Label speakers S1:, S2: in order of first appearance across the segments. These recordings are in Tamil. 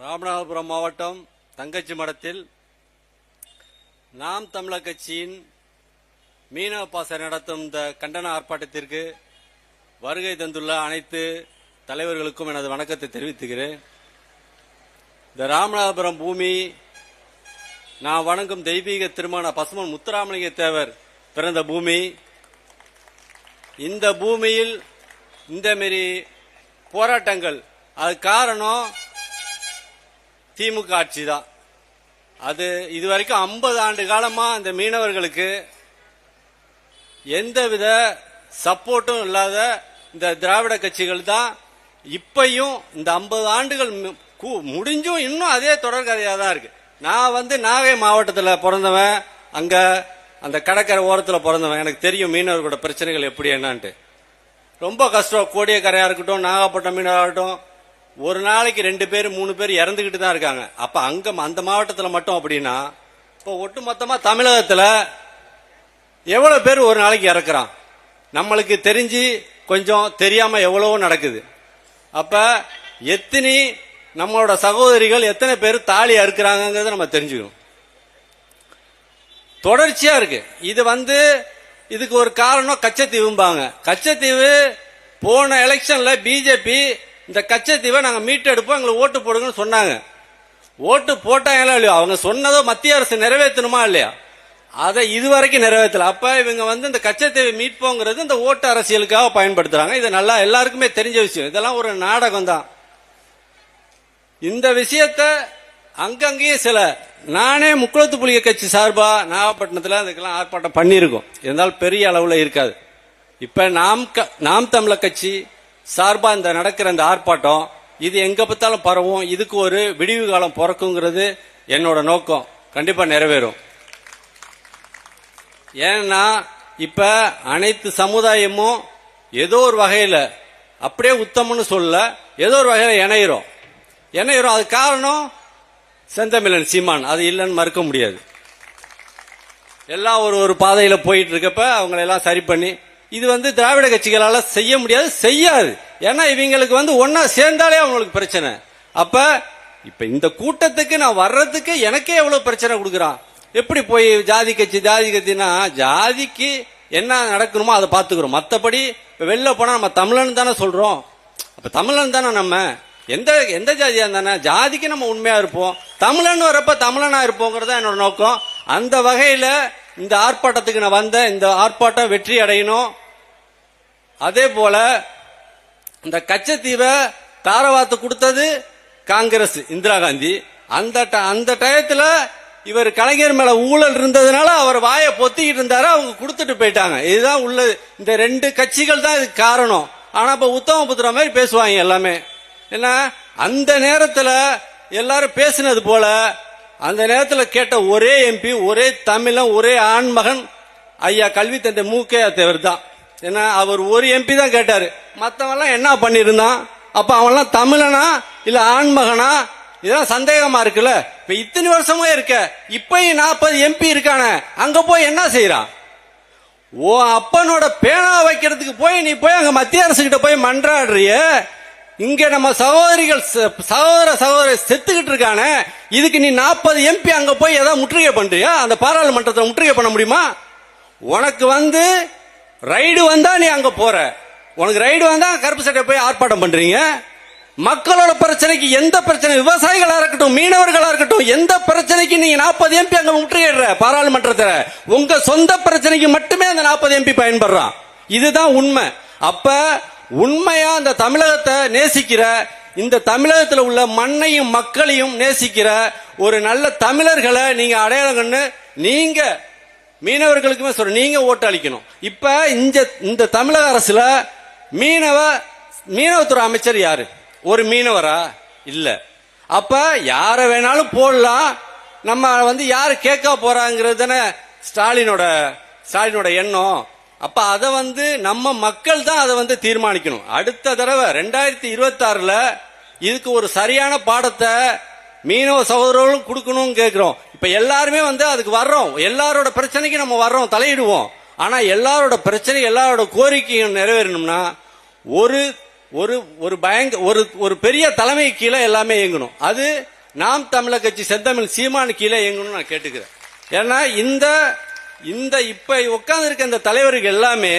S1: ராமநாதபுரம் மாவட்டம் தங்கச்சி மடத்தில் நாம் தமிழர் கட்சியின் மீனவ பாசறை நடத்தும் இந்த கண்டன ஆர்ப்பாட்டத்திற்கு வருகை தந்துள்ள அனைத்து தலைவர்களுக்கும் எனது வணக்கத்தை தெரிவித்துகிறேன். இந்த ராமநாதபுரம் பூமி நான் வணங்கும் தெய்வீக திருமண பசுமன் முத்துராமலிங்க தேவர் பிறந்த பூமி. இந்த பூமியில் இந்த மாரி போராட்டங்கள் அது காரணம் திமுக ஆட்சி தான். அது இதுவரைக்கும் 50 ஆண்டு காலமா இந்த மீனவர்களுக்கு எந்தவித சப்போர்ட்டும் இல்லாத இந்த திராவிட கட்சிகள் தான் இப்பையும் இந்த 50 ஆண்டுகள் முடிஞ்சும் இன்னும் அதே தொடர்கதையா தான் இருக்கு. நான் நாகை மாவட்டத்தில் பிறந்தவன், அங்க அந்த கடற்கரை ஓரத்தில் பிறந்தவன். எனக்கு தெரியும் மீனவர்களோட பிரச்சனைகள் எப்படி என்னன்ட்டு. ரொம்ப கஷ்டம். கோடியக்கரையா இருக்கட்டும், நாகப்பட்டினம் மீனவராக இருக்கட்டும், ஒரு நாளைக்கு 2 பேர் 3 பேர் இறந்துகிட்டு தான் இருக்காங்க. அப்ப அங்க அந்த மாவட்டத்தில் மட்டும் அப்படின்னா இப்போ ஒட்டுமொத்தமா தமிழகத்தில் எவ்வளவு பேர் ஒரு நாளைக்கு இறக்குறான் நம்மளுக்கு தெரிஞ்சு கொஞ்சம் தெரியாம எவ்வளவோ நடக்குது. அப்ப எத்தனை நம்மளோட சகோதரிகள் எத்தனை பேர் தாலி அறுக்கிறாங்கிறத நம்ம தெரிஞ்சுக்கணும். தொடர்ச்சியா இருக்கு இது. இதுக்கு ஒரு காரணம் கச்சத்தீவும்பாங்க. கச்சத்தீவு போன எலெக்ஷன்ல பிஜேபி இந்த கச்சத்தீவை நாங்க மீட்டெடுப்போம், எங்களுக்கு ஓட்டு போடுங்கன்னு சொன்னாங்க. ஓட்டு போட்டாங்களா இல்லையா? அவங்க சொன்னதோ மத்திய அரசு நிறைவேற்றணுமா இல்லையா? அதை இதுவரைக்கும் நிறைவேற்றல. அப்ப இவங்க இந்த கச்சத்தீவை மீட்போங்கிறது இந்த ஓட்டு அரசியலுக்காக பயன்படுத்துறாங்க. இது நல்லா எல்லாருக்குமே தெரிஞ்ச விஷயம். இதெல்லாம் ஒரு நாடகம் தான். இந்த விஷயத்த அங்கங்கேயே நானே முக்குளத்து புலிக கட்சி சார்பா நாகப்பட்டினத்தில் அதுக்கெல்லாம் ஆர்ப்பாட்டம் பண்ணியிருக்கோம். இருந்தாலும் பெரிய அளவுல இருக்காது. இப்ப நாம் தமிழர் கட்சி சார்பா இந்த நடக்கிற இந்த ஆர்ப்பாட்டம் இது எங்க பார்த்தாலும் பரவும். இதுக்கு ஒரு விடிவு காலம் பிறக்குங்கிறது என்னோட நோக்கம். கண்டிப்பா நிறைவேறும். ஏன்னா இப்ப அனைத்து சமுதாயமும் ஏதோ ஒரு வகையில அப்படியே உத்தமன்னு சொல்ல, ஏதோ ஒரு வகையில இணையிறோம். அது காரணம் செந்தமிழன் சீமான். அது இல்லைன்னு மறுக்க முடியாது. எல்லாம் ஒரு பாதையில போயிட்டு இருக்கப்ப அவங்களை எல்லாம் சரி பண்ணி இது திராவிட கட்சிகளால செய்ய முடியாது, செய்யாது. ஏன்னா இவங்களுக்கு ஒன்னா சேர்ந்தாலே அவங்களுக்கு பிரச்சனை. அப்ப இப்ப இந்த கூட்டத்துக்கு நான் வர்றதுக்கு எனக்கே எவ்வளவு பிரச்சனை கொடுக்குறான். எப்படி போய் ஜாதி கட்சினா ஜாதிக்கு என்ன நடக்கணுமோ அதை பாத்துக்கிறோம். மத்தபடி வெளில போனா நம்ம தமிழன் தானே சொல்றோம். அப்ப தமிழன் தானே நம்ம எந்த ஜாதியா இருந்தானே ஜாதிக்கு நம்ம உண்மையா இருப்போம். தமிழன் வரப்ப தமிழனா இருப்போங்கிறதா என்னோட நோக்கம். அந்த வகையில இந்த ஆர்ப்பாட்டத்துக்கு நான் இந்த ஆர்ப்பாட்டம் வெற்றி அடையணும். அதே போல இந்த கச்சத்தீவை தாரவாத்து கொடுத்தது காங்கிரஸ், இந்திரா காந்தி. அந்த டயத்துல இவர் கலைஞர் மேல ஊழல் இருந்ததுனால அவர் வாயை பொத்திக்கிட்டு இருந்தாரு. அவங்க கொடுத்துட்டு போயிட்டாங்க. இதுதான் உள்ளது. இந்த 2 கட்சிகள் தான் இதுக்கு காரணம். ஆனா இப்ப உத்தம புத்திர மாதிரி பேசுவாங்க எல்லாமே. என்ன அந்த நேரத்தில் எல்லாரும் பேசினது போல அந்த நேரத்தில் கேட்ட ஒரே எம்பி, ஒரே தமிழன், ஒரே ஆண்மகன் ஐயா கல்வி தந்தை மூக்கையா தேவர் தான். ஏன்னா அவர் ஒரு எம்பி தான் கேட்டாரு. மற்றவெல்லாம் என்ன பண்ணிருந்தான்? அப்ப அவன்லாம் தமிழனா இல்ல ஆண்மகனா? இதெல்லாம் சந்தேகமா இருக்குல்ல. இப்ப இத்தனை வருஷமா இருக்க, இப்பயும் 40 எம்பி இருக்கான, அங்க போய் என்ன செய்யறான்? ஓ அப்பனோட பேனா வைக்கிறதுக்கு போய் நீ போய் அங்க மத்திய அரசு கிட்ட போய் மன்றாடுறிய. இங்க நம்ம சகோதர செத்துக்கிட்டு இருக்கானே, இதுக்கு நீ 40 எம்பி அங்க போய் ஏதாவது முற்றுகை பண்றியா? அந்த பாராளுமன்றத்தை முற்றுகை பண்ண முடியுமா? உனக்கு ரைடு வந்தா நீ அங்க போற, உனக்கு ரைடு வந்தா கருப்பு சட்டை போய் ஆர்ப்பாட்டம் பண்றீங்க. மக்களோட பிரச்சனைக்கு எந்த பிரச்சனை, விவசாயிகளா இருக்கட்டும், மீனவர்களா இருக்கட்டும், எந்த பிரச்சனைக்கு நீங்க 40 எம்பி அங்க முற்றுகையிடுற பாராளுமன்றத்தில், உங்க சொந்த பிரச்சனைக்கு மட்டுமே அந்த 40 எம்பி பயன்படுறான். இதுதான் உண்மை. அப்ப உண்மையா அந்த தமிழகத்தை நேசிக்கிற, இந்த தமிழகத்தில் உள்ள மண்ணையும் மக்களையும் நேசிக்கிற ஒரு நல்ல தமிழர்களை நீங்க அடையாளம் கண்டு நீங்க மீனவர்களுக்குமே சொல்ற, நீங்க ஓட்டு அளிக்கணும். இப்ப இந்த தமிழக அரசுல மீனவத்துறை அமைச்சர் யாரு? ஒரு மீனவரா? இல்ல. அப்ப யார வேணாலும் போடலாம். நம்ம யாரு கேட்க போறாங்கிறது தானே ஸ்டாலினோட எண்ணம். அப்ப அதை நம்ம மக்கள் தான் அதை தீர்மானிக்கணும். அடுத்த தடவை 2026ல இதுக்கு ஒரு சரியான பாடத்தை மீனவ சகோதரர்களும் கொடுக்கணும் கேட்கிறோம். இப்ப எல்லாருமே அதுக்கு வர்றோம். எல்லாரோட பிரச்சனைக்கு நம்ம வர்றோம், தலையிடுவோம். ஆனா எல்லாரோட பிரச்சனை, எல்லாரோட கோரிக்கையும் நிறைவேறணும்னா ஒரு ஒரு ஒரு ஒரு பெரிய தலைமை கீழே எல்லாமே இயங்கணும். அது நாம் தமிழர் கட்சி செந்தமிழ் சீமான் கீழே இயங்கணும்னு நான் கேட்டுக்கிறேன். ஏன்னா இந்த இப்ப உட்கார்ந்து இருக்க இந்த தலைவர்கள் எல்லாமே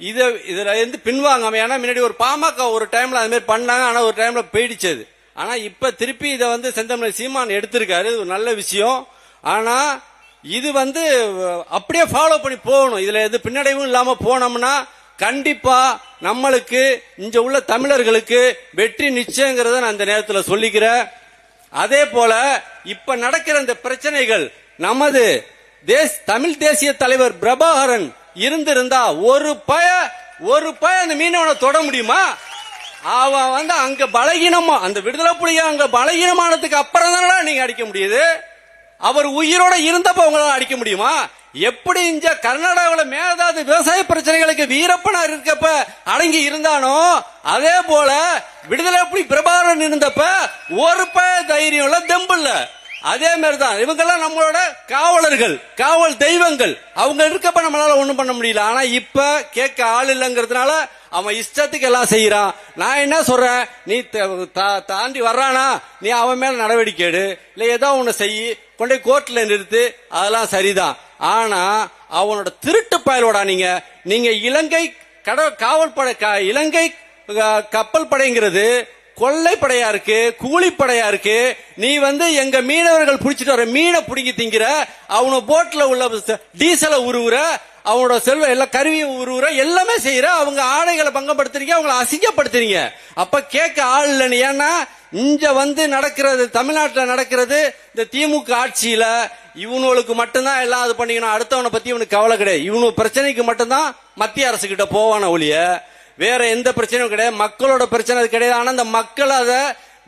S1: இதுல இருந்து பின்வாங்காம, ஏன்னா முன்னாடி ஒரு பாமக ஒரு டைம்ல அது மாதிரி பண்ணாங்க, ஆனா ஒரு டைம்ல போயிடுச்சது. ஆனா இப்ப திருப்பி இதை வந்து செந்தமிழ் சீமான் எடுத்திருக்காரு, ஒரு நல்ல விஷயம். ஆனா இது வந்து அப்படியே ஃபாலோ பண்ணி போகணும். இதுல எது பின்னடைவும் இல்லாம போனோம்னா கண்டிப்பா நம்மளுக்கு இங்க உள்ள தமிழர்களுக்கு வெற்றி நிச்சயங்கிறத நான் இந்த நேரத்தில் சொல்லிக்கிறேன். அதே போல இப்ப நடக்கிற இந்த பிரச்சனைகள் நமது தமிழ் தேசிய தலைவர் பிரபாகரன் இருந்திருந்தா ஒரு பய அந்த மீனவனை தொட முடியுமா? அவன் வந்து அங்க பலகீனமா, அந்த விடுதலை புலிக அங்க பலகீனமானதுக்கு அப்புறம் தானடா நீங்க அடிக்க முடியுது. அவர் உயிரோட இருந்தப்ப அவங்களால அடிக்க முடியுமா? எப்படி இங்க கர்நாடகாவில் மேதாது விவசாய பிரச்சனைகளுக்கு வீரப்பனார் இருக்கப்ப அடங்கி இருந்தானோ, அதே போல விடுதலை புலி பிரபாகரன் இருந்தப்ப ஒரு தைரியம் இல்ல, தெம்பு இல்ல. அதே மாதிரிதான் இவங்கெல்லாம் நம்மளோட காவலர்கள், காவல் தெய்வங்கள். அவங்க இருக்கப்ப நம்மளால ஒண்ணும் பண்ண முடியல. ஆனா இப்ப கேட்க ஆள் இல்லைங்கிறதுனால அவன் இஷ்டத்துக்கு எல்லாம் செய்யறான். நான் என்ன சொல்றேன், நீ தாண்டி வர்றானா நீ அவன் மேல நடவடிக்கை எடு, இல்ல ஏதோ ஒண்ணு செய்யி, கொண்டே கோர்ட்ல நிறுத்து, அதெல்லாம் சரிதான். ஆனா அவனோட திருட்டு பயலோட நீங்க இலங்கை காவல் படை, இலங்கை கப்பல் படைங்கிறது கொள்ளை படையா இருக்கு, கூலிப்படையா இருக்கு. நீ வந்து எங்க மீனவர்கள் பிடிச்சிட்டு வர மீனை பிடிங்கி திங்கிற, அவன போட்ல உள்ள டீசலை உருவுற, அவனோட செல்வ எல்லா கருவியை உருவுற, எல்லாமே செய்யற. அவங்க ஆடைகளை பங்கப்படுத்துறீங்க, அவங்களை அசிங்கப்படுத்துறீங்க. அப்ப கேட்க ஆள் இல்லைன்னு. ஏன்னா இங்க வந்து நடக்கிறது, தமிழ்நாட்டில் நடக்கிறது இந்த திமுக ஆட்சியில இவனுக்கு மட்டும்தான் எல்லாம் அது பண்ணிக்கணும். அடுத்தவனை பத்தி இவனுக்கு கவலை கிடையாது. இவனு பிரச்சனைக்கு மட்டும்தான் மத்திய அரசு கிட்ட போவான ஒழிய வேற எந்த பிரச்சனையும் கிடையாது. மக்களோட பிரச்சனை கிடையாது. ஆனா இந்த மக்கள் அதை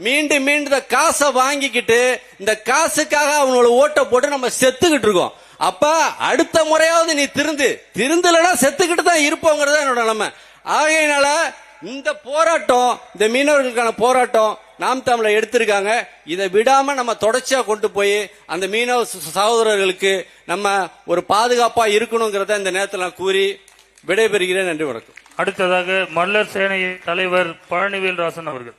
S1: மீண்டும் இந்த காசை வாங்கிக்கிட்டு இந்த காசுக்காக அவனோட ஓட்டை போட்டு நம்ம செத்துக்கிட்டு இருக்கோம். அப்ப அடுத்த முறையாவது நீ திருந்தலன்னா செத்துக்கிட்டு தான் இருப்போங்கிறத என்னோட நிலைமை. ஆகையினால இந்த போராட்டம், இந்த மீனவர்களுக்கான போராட்டம் நாம் தமிழர் எடுத்திருக்காங்க. இதை விடாம நம்ம தொடர்ச்சியா கொண்டு போய் அந்த மீனவ சகோதரர்களுக்கு நம்ம ஒரு பாதுகாப்பா இருக்கணுங்கிறத இந்த நேரத்தில் நான் கூறி விடைபெறுகிறேன். நன்றி, வணக்கம்.
S2: அடுத்ததாக மல்லர் சேனை தலைவர் பழனிவேல் ராசன் அவர்கள்.